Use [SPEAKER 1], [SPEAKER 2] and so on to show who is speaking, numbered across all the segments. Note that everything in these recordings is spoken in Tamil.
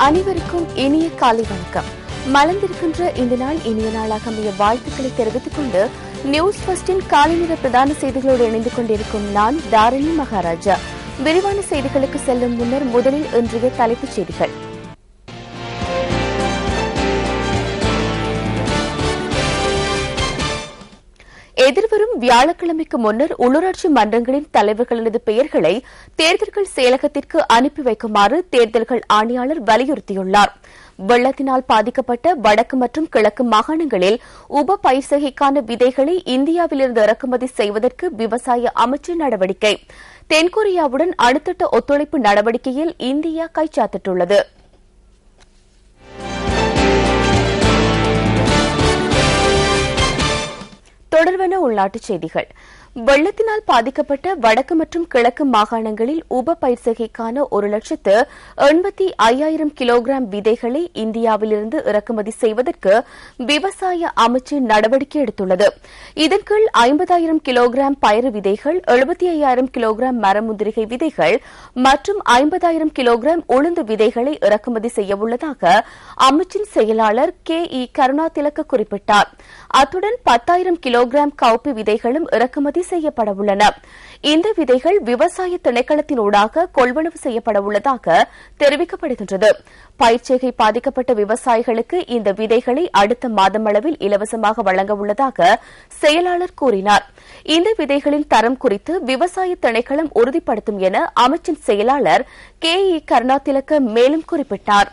[SPEAKER 1] அனைவருக்கும் இனிய காலை வணக்கம். மலர்ந்திருக்கின்ற இந்த நாள் இனிய நாளாக அமைய வாழ்த்துக்களை தெரிவித்துக் கொண்டு நியூஸ் ஃபர்ஸ்டின் காலை நேர பிரதான செய்திகளோடு இணைந்து கொண்டிருக்கும் நான் தாரணி மகாராஜா. விரிவான செய்திகளுக்கு செல்லும் முன்னர் முதலில் இன்றைய தலைப்புச் செய்திகள். எதிர்வரும் வியாழக்கிழமைக்கு முன்னர் உள்ளூராட்சி மன்றங்களின் தலைவர்களது பெயர்களை தேர்தல்கள் செயலகத்திற்கு அனுப்பி வைக்குமாறு தேர்தல்கள் ஆணையாளர் வலியுறுத்தியுள்ளார். வெள்ளத்தினால் பாதிக்கப்பட்ட வடக்கு மற்றும் கிழக்கு மாகாணங்களில் உப பயிர்செய்கைக்கான விதைகளை இந்தியாவிலிருந்து இறக்குமதி செய்வதற்கு விவசாய அமைச்சு நடவடிக்கை. தென்கொரியாவுடன் அடுத்தடுத்த ஒத்துழைப்பு நடவடிக்கையில் இந்தியா கைச்சாத்திட்டுள்ளது. தொடர்பான உள்நாட்டுச் செய்திகள். வெள்ளத்தினால் பாதிக்கப்பட்ட வடக்கு மற்றும் கிழக்கு மாகாணங்களில் உப பயிர்செய்கைக்கான 1,85,000 கிலோகிராம் விதைகளை இந்தியாவிலிருந்து இறக்குமதி செய்வதற்கு விவசாய அமைச்சு நடவடிக்கை எடுத்துள்ளது. இதன் கீழ் 50,000 கிலோகிராம் பயறு விதைகள், 75,000 கிலோகிராம் மரமுந்திரிகை விதைகள் மற்றும் 50,000 கிலோகிராம் உளுந்து விதைகளை இறக்குமதி செய்யவுள்ளதாக அமைச்சின் செயலாளர் KE கருணாதிலக்க குறிப்பிட்டார். அத்துடன் 10,000 கிலோகிராம் கவுப்பி விதைகளும் இறக்குமதி செய்யப்படவுள்ளன. இந்த விதைகள் விவசாய திணைக்களத்தினூடாக கொள்வனவு செய்யப்படவுள்ளதாக தெரிவிக்கப்படுகின்றது. பயிர்ச்செய்கை பாதிக்கப்பட்ட விவசாயிகளுக்கு இந்த விதைகளை அடுத்த மாதம் அளவில் இலவசமாக வழங்க உள்ளதாக செயலாளர் கூறினார். இந்த விதைகளின் தரம் குறித்து விவசாய திணைக்களம் உறுதிப்படுத்தும் என அமைச்சின் செயலாளர் KE கருணாதிலக்க மேலும் குறிப்பிட்டார்.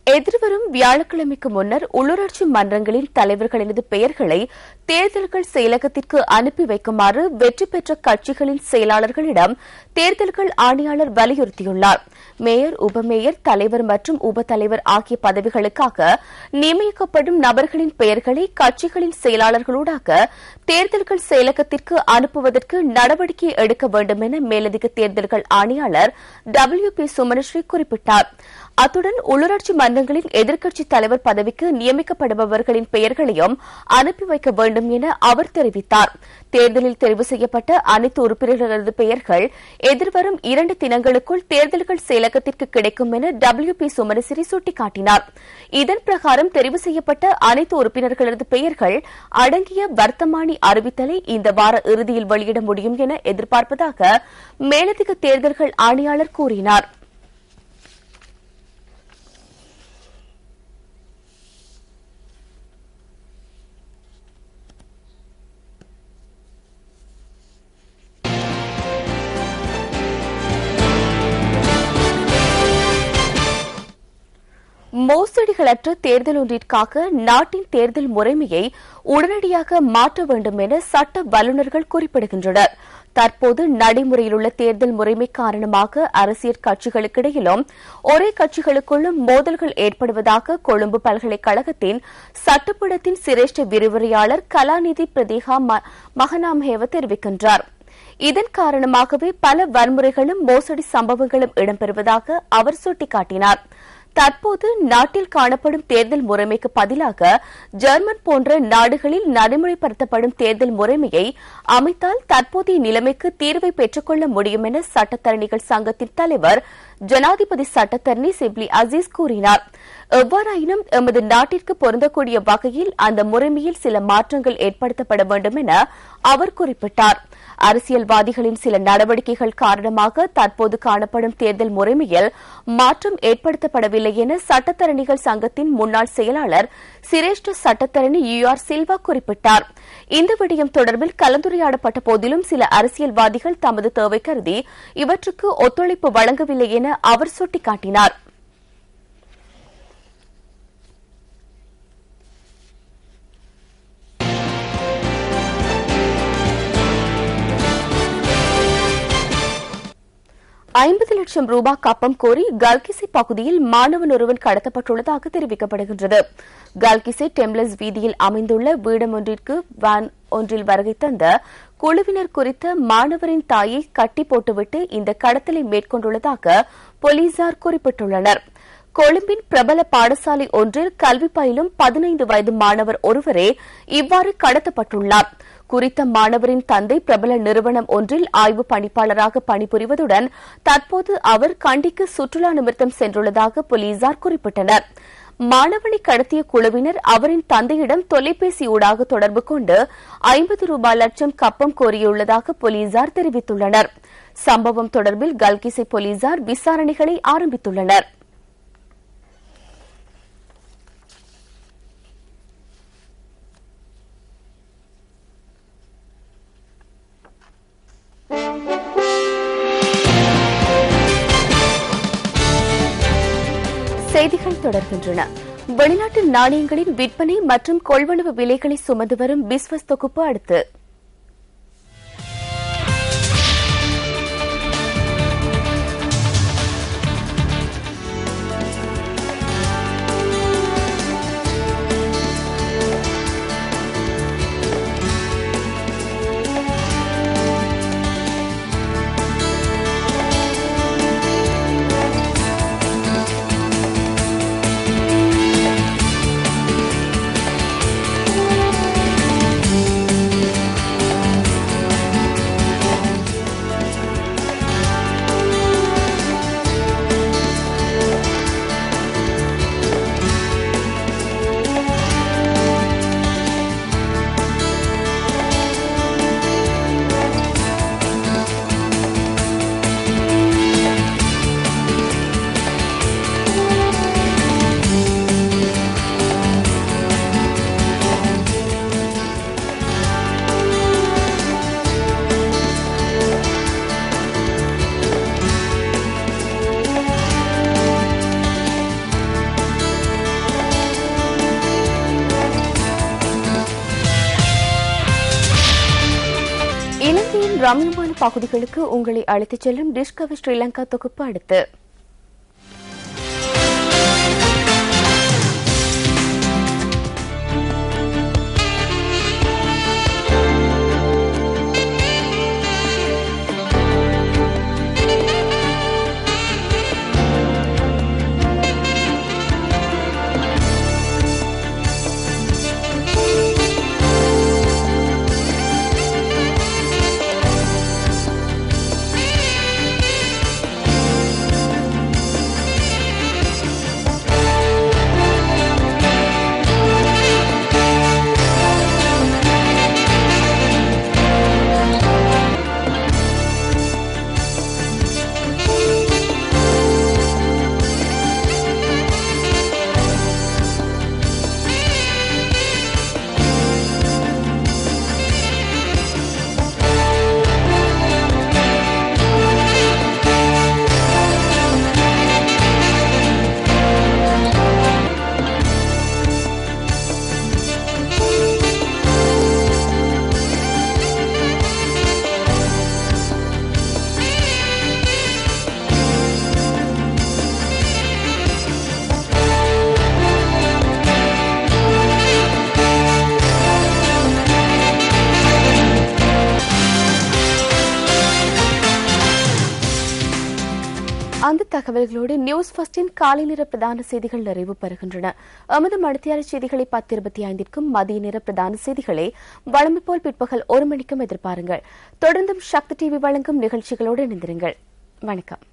[SPEAKER 1] எதிர்வரும் வியாழக்கிழமைக்கு முன்னர் உள்ளூராட்சி மன்றங்களின் தலைவர்களது பெயர்களை தேர்தல்கள் செயலகத்திற்கு அனுப்பி வைக்குமாறு வெற்றி பெற்ற கட்சிகளின் செயலாளர்களிடம் தேர்தல்கள் ஆணையாளர் வலியுறுத்தியுள்ளார். மேயர், உபமேயர், தலைவர் மற்றும் உபத்தலைவர் ஆகிய பதவிகளுக்காக நியமிக்கப்படும் நபர்களின் பெயர்களை கட்சிகளின் செயலாளர்களூடாக தேர்தல்கள் செயலகத்திற்கு அனுப்புவதற்கு நடவடிக்கை எடுக்க வேண்டும் என மேலதிக தேர்தல்கள் ஆணையாளர் WP சுமனஸ்ரீ குறிப்பிட்டார். அத்துடன் உள்ளூராட்சி மன்றங்களின் எதிர்க்கட்சித் தலைவர் பதவிக்கு நியமிக்கப்படுபவர்களின் பெயர்களையும் அனுப்பி வைக்க வேண்டும் என அவர் தெரிவித்தார். தேர்தலில் தெரிவு செய்யப்பட்ட அனைத்து உறுப்பினர்களது பெயர்கள் எதிர்வரும் 2 தினங்களுக்குள் தேர்தல்கள் செயலகத்திற்கு கிடைக்கும் என WP சுமனஸ்ரீ சுட்டிக்காட்டினார். இதன் பிரகாரம் தெரிவு செய்யப்பட்ட அனைத்து உறுப்பினர்களது பெயர்கள் அடங்கிய வர்த்தமானி அறிவித்தலை இந்த வார இறுதியில் வெளியிட முடியும் என எதிர்பார்ப்பதாக மேலதிக தேர்தல்கள் ஆணையாளர் கூறினார். மோசடிகளற்ற தேர்தல் ஒன்றிற்காக நாட்டின் தேர்தல் முறைமையை உடனடியாக மாற்ற வேண்டும் என சட்ட வல்லுநர்கள் குறிப்பிடுகின்றனர். தற்போது நடைமுறையில் உள்ள தேர்தல் முறைமை காரணமாக அரசியல் கட்சிகளுக்கிடையிலும் ஒரே கட்சிகளுக்குள்ளும் மோதல்கள் ஏற்படுவதாக கொழும்பு பல்கலைக்கழகத்தின் சட்டப்பீடத்தின் சிரேஷ்ட விரிவுரையாளர் கலாநிதி பிரதீகா மகனாம்ஹேவ தெரிவிக்கின்றார். இதன் காரணமாகவே பல வன்முறைகளும் மோசடி சம்பவங்களும் இடம்பெறுவதாக அவர் சுட்டிக்காட்டினார். தற்போது நாட்டில் காணப்படும் தேர்தல் முறைமைக்கு பதிலாக ஜெர்மன் போன்ற நாடுகளில் நடைமுறைப்படுத்தப்படும் தேர்தல் முறைமையை அமைத்தால் தற்போதைய நிலைமைக்கு தீர்வை பெற்றுக்கொள்ள முடியும் என சட்டத்தரணிகள் சங்கத்தின் தலைவர் ஜனாதிபதி சட்டத்தரணி சிப்லி அசீஸ் கூறினார். எவ்வாறாயினும் எமது நாட்டிற்கு பொருந்தக்கூடிய வகையில் அந்த முறைமையில் சில மாற்றங்கள் ஏற்படுத்தப்பட வேண்டும் என அவர் குறிப்பிட்டார். அரசியல்வாதிகளின் சில நடவடிக்கைகள் காரணமாக தற்போது காணப்படும் தேர்தல் முறைமையில் மாற்றம் ஏற்படுத்தப்படவில்லை என சட்டத்தரணிகள் சங்கத்தின் முன்னாள் செயலாளர் சிரேஷ்ட சட்டத்தரணி UR சில்வா குறிப்பிட்டார். இந்த விடயம் தொடர்பில் கலந்துரையாடப்பட்ட போதிலும் சில அரசியல்வாதிகள் தமது தேவை கருதி இவற்றுக்கு ஒத்துழைப்பு வழங்கவில்லை என அவர் சுட்டிக்காட்டினார். ₹50 லட்சம் கப்பம் கோரி கல்கிசை பகுதியில் மாணவன் ஒருவன் கடத்தப்பட்டுள்ளதாக தெரிவிக்கப்படுகின்றது. கல்கிசை டெம்ப்ளஸ் வீதியில் அமைந்துள்ள வீடம் ஒன்றிற்கு வேன் ஒன்றில் வருகை தந்த குழுவினர் குறித்த மாணவரின் தாயை கட்டி போட்டுவிட்டு இந்த கடத்தலை மேற்கொண்டுள்ளதாக போலீசார் குறிப்பிட்டுள்ளனர். கொழும்பின் பிரபல பாடசாலை ஒன்றில் கல்வி பயிலும் 15 வயது மாணவர் ஒருவரே இவ்வாறு கடத்தப்பட்டுள்ளார். குறித்த மாணவரின் தந்தை பிரபல நிறுவனம் ஒன்றில் ஆய்வு பணிப்பாளராக பணிபுரிவதுடன் தற்போது அவர் கண்டிக்கு சுற்றுலா நிமித்தம் சென்றுள்ளதாக போலீசார் குறிப்பிட்டனர். மாணவனை கடத்திய குழுவினர் அவரின் தந்தையிடம் தொலைபேசி ஊடாக தொடர்பு கொண்டு 50 ரூபாய் லட்சம் கப்பம் கோரியுள்ளதாக போலீசார் தெரிவித்துள்ளனர். சம்பவம் தொடர்பில் கல்கிசை போலீசார் விசாரணைகளை ஆரம்பித்துள்ளனர். செய்திகள் தொடர்கின்றன. வெளிநாட்டு நாணயங்களின் விற்பனை மற்றும் கொள்வனவு விலைகளை சுமந்து வரும் பிஸ்வஸ் தொகுப்பு அடுத்து ரம்யமான பகுதிகளுக்கு உங்களை அழைத்துச் செல்லும் டிஸ்கவரி ஸ்ரீலங்கா தொகுப்பு அடுத்து அந்த தகவல்களோடு நியூஸ் ஃபர்ஸ்டின் காலை நேர பிரதான செய்திகள் நிறைவு பெறுகின்றன. எமது மணித்தியால செய்திகளை 10:25க்கும் மதிய நேர பிரதான செய்திகளை வழமை போல் பிற்பகல் 1 மணிக்கும் எதிர்பாருங்கள். தொடர்ந்தும் சக்தி டிவி வழங்கும் நிகழ்ச்சிகளோடு இணைந்திருங்கள். வணக்கம்.